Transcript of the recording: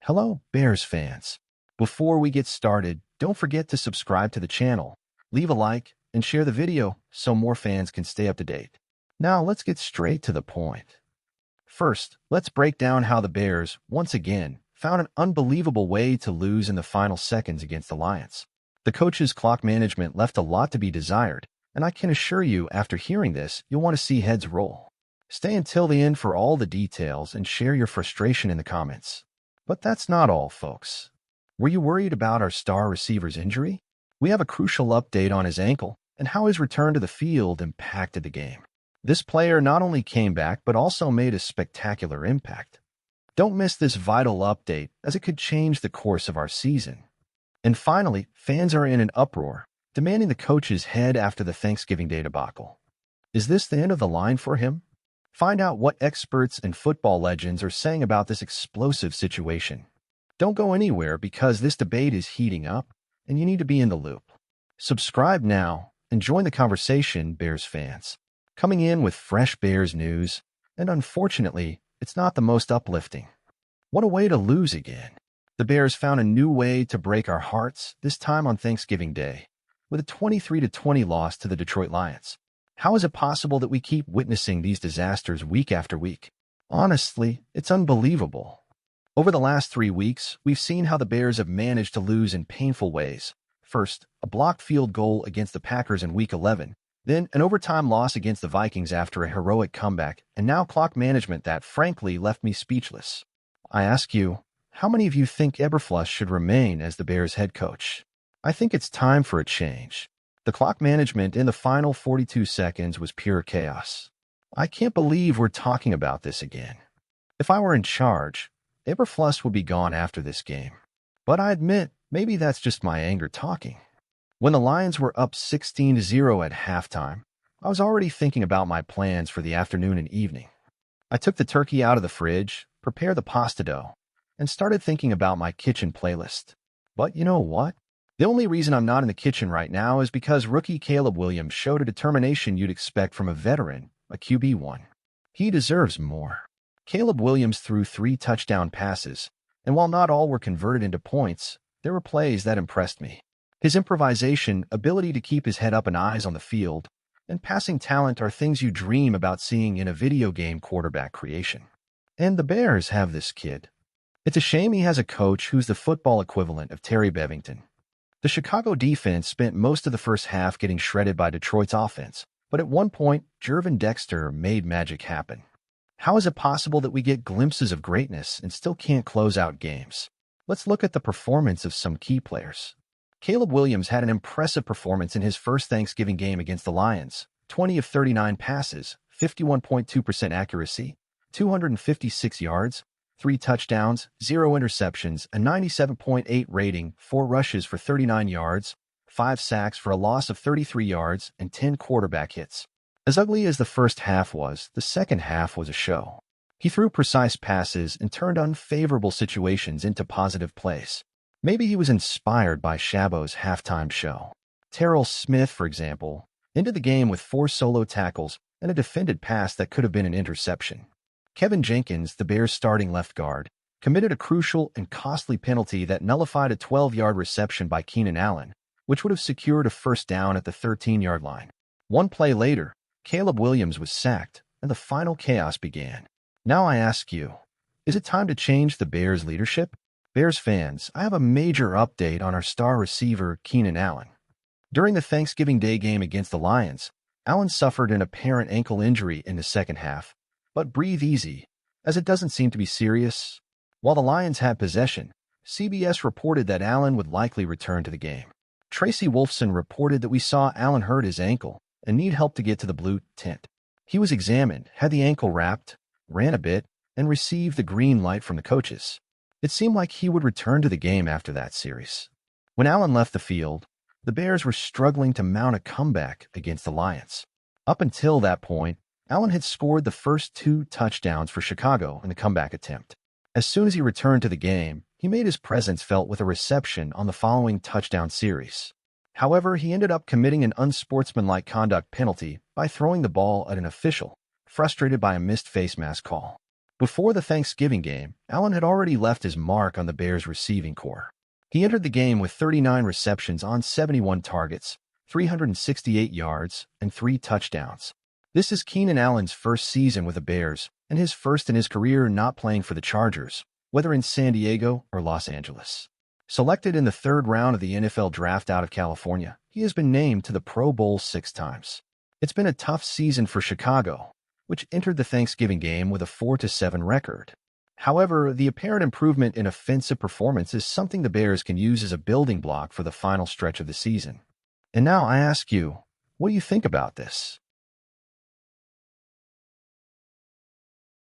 Hello, Bears fans. Before we get started, don't forget to subscribe to the channel, leave a like, and share the video so more fans can stay up to date. Now let's get straight to the point. First, let's break down how the Bears, once again, found an unbelievable way to lose in the final seconds against the Lions. The coach's clock management left a lot to be desired, and I can assure you after hearing this, you'll want to see heads roll. Stay until the end for all the details and share your frustration in the comments. But that's not all, folks. Were you worried about our star receiver's injury? We have a crucial update on his ankle and how his return to the field impacted the game. This player not only came back, but also made a spectacular impact. Don't miss this vital update, as it could change the course of our season. And finally, fans are in an uproar, demanding the coach's head after the Thanksgiving Day debacle. Is this the end of the line for him? Find out what experts and football legends are saying about this explosive situation. Don't go anywhere because this debate is heating up, and you need to be in the loop. Subscribe now and join the conversation, Bears fans. Coming in with fresh Bears news, and unfortunately, it's not the most uplifting. What a way to lose again. The Bears found a new way to break our hearts, this time on Thanksgiving Day, with a 23-20 loss to the Detroit Lions. How is it possible that we keep witnessing these disasters week after week? Honestly, it's unbelievable. Over the last 3 weeks, we've seen how the Bears have managed to lose in painful ways. First, a blocked field goal against the Packers in Week 11, then an overtime loss against the Vikings after a heroic comeback, and now clock management that frankly left me speechless. I ask you, how many of you think Eberflus should remain as the Bears head coach? I think it's time for a change. The clock management in the final 42 seconds was pure chaos. I can't believe we're talking about this again. If I were in charge, Eberflus would be gone after this game. But I admit, maybe that's just my anger talking. When the Lions were up 16-0 at halftime, I was already thinking about my plans for the afternoon and evening. I took the turkey out of the fridge, prepared the pasta dough, and started thinking about my kitchen playlist. But you know what? The only reason I'm not in the kitchen right now is because rookie Caleb Williams showed a determination you'd expect from a veteran, a QB1. He deserves more. Caleb Williams threw 3 touchdown passes, and while not all were converted into points, there were plays that impressed me. His improvisation, ability to keep his head up and eyes on the field, and passing talent are things you dream about seeing in a video game quarterback creation. And the Bears have this kid. It's a shame he has a coach who's the football equivalent of Terry Bevington. The Chicago defense spent most of the first half getting shredded by Detroit's offense, but at one point, Gervon Dexter made magic happen. How is it possible that we get glimpses of greatness and still can't close out games? Let's look at the performance of some key players. Caleb Williams had an impressive performance in his first Thanksgiving game against the Lions. 20 of 39 passes, 51.2% accuracy, 256 yards, 3 touchdowns, 0 interceptions, a 97.8 rating, 4 rushes for 39 yards, 5 sacks for a loss of 33 yards, and 10 quarterback hits. As ugly as the first half was, the second half was a show. He threw precise passes and turned unfavorable situations into positive plays. Maybe he was inspired by Shabo's halftime show. Terrell Smith, for example, ended the game with 4 solo tackles and a defended pass that could have been an interception. Kevin Jenkins, the Bears' starting left guard, committed a crucial and costly penalty that nullified a 12-yard reception by Keenan Allen, which would have secured a first down at the 13-yard line. One play later, Caleb Williams was sacked, and the final chaos began. Now I ask you, is it time to change the Bears' leadership? Bears fans, I have a major update on our star receiver, Keenan Allen. During the Thanksgiving Day game against the Lions, Allen suffered an apparent ankle injury in the second half. But breathe easy, as it doesn't seem to be serious. While the Lions had possession, CBS reported that Allen would likely return to the game. Tracy Wolfson reported that we saw Allen hurt his ankle and need help to get to the blue tent. He was examined, had the ankle wrapped, ran a bit, and received the green light from the coaches. It seemed like he would return to the game after that series. When Allen left the field, the Bears were struggling to mount a comeback against the Lions. Up until that point, Allen had scored the first 2 touchdowns for Chicago in the comeback attempt. As soon as he returned to the game, he made his presence felt with a reception on the following touchdown series. However, he ended up committing an unsportsmanlike conduct penalty by throwing the ball at an official, frustrated by a missed face mask call. Before the Thanksgiving game, Allen had already left his mark on the Bears' receiving corps. He entered the game with 39 receptions on 71 targets, 368 yards, and 3 touchdowns. This is Keenan Allen's first season with the Bears, and his first in his career not playing for the Chargers, whether in San Diego or Los Angeles. Selected in the 3rd round of the NFL Draft out of California, he has been named to the Pro Bowl 6 times. It's been a tough season for Chicago, which entered the Thanksgiving game with a 4-7 record. However, the apparent improvement in offensive performance is something the Bears can use as a building block for the final stretch of the season. And now I ask you, what do you think about this?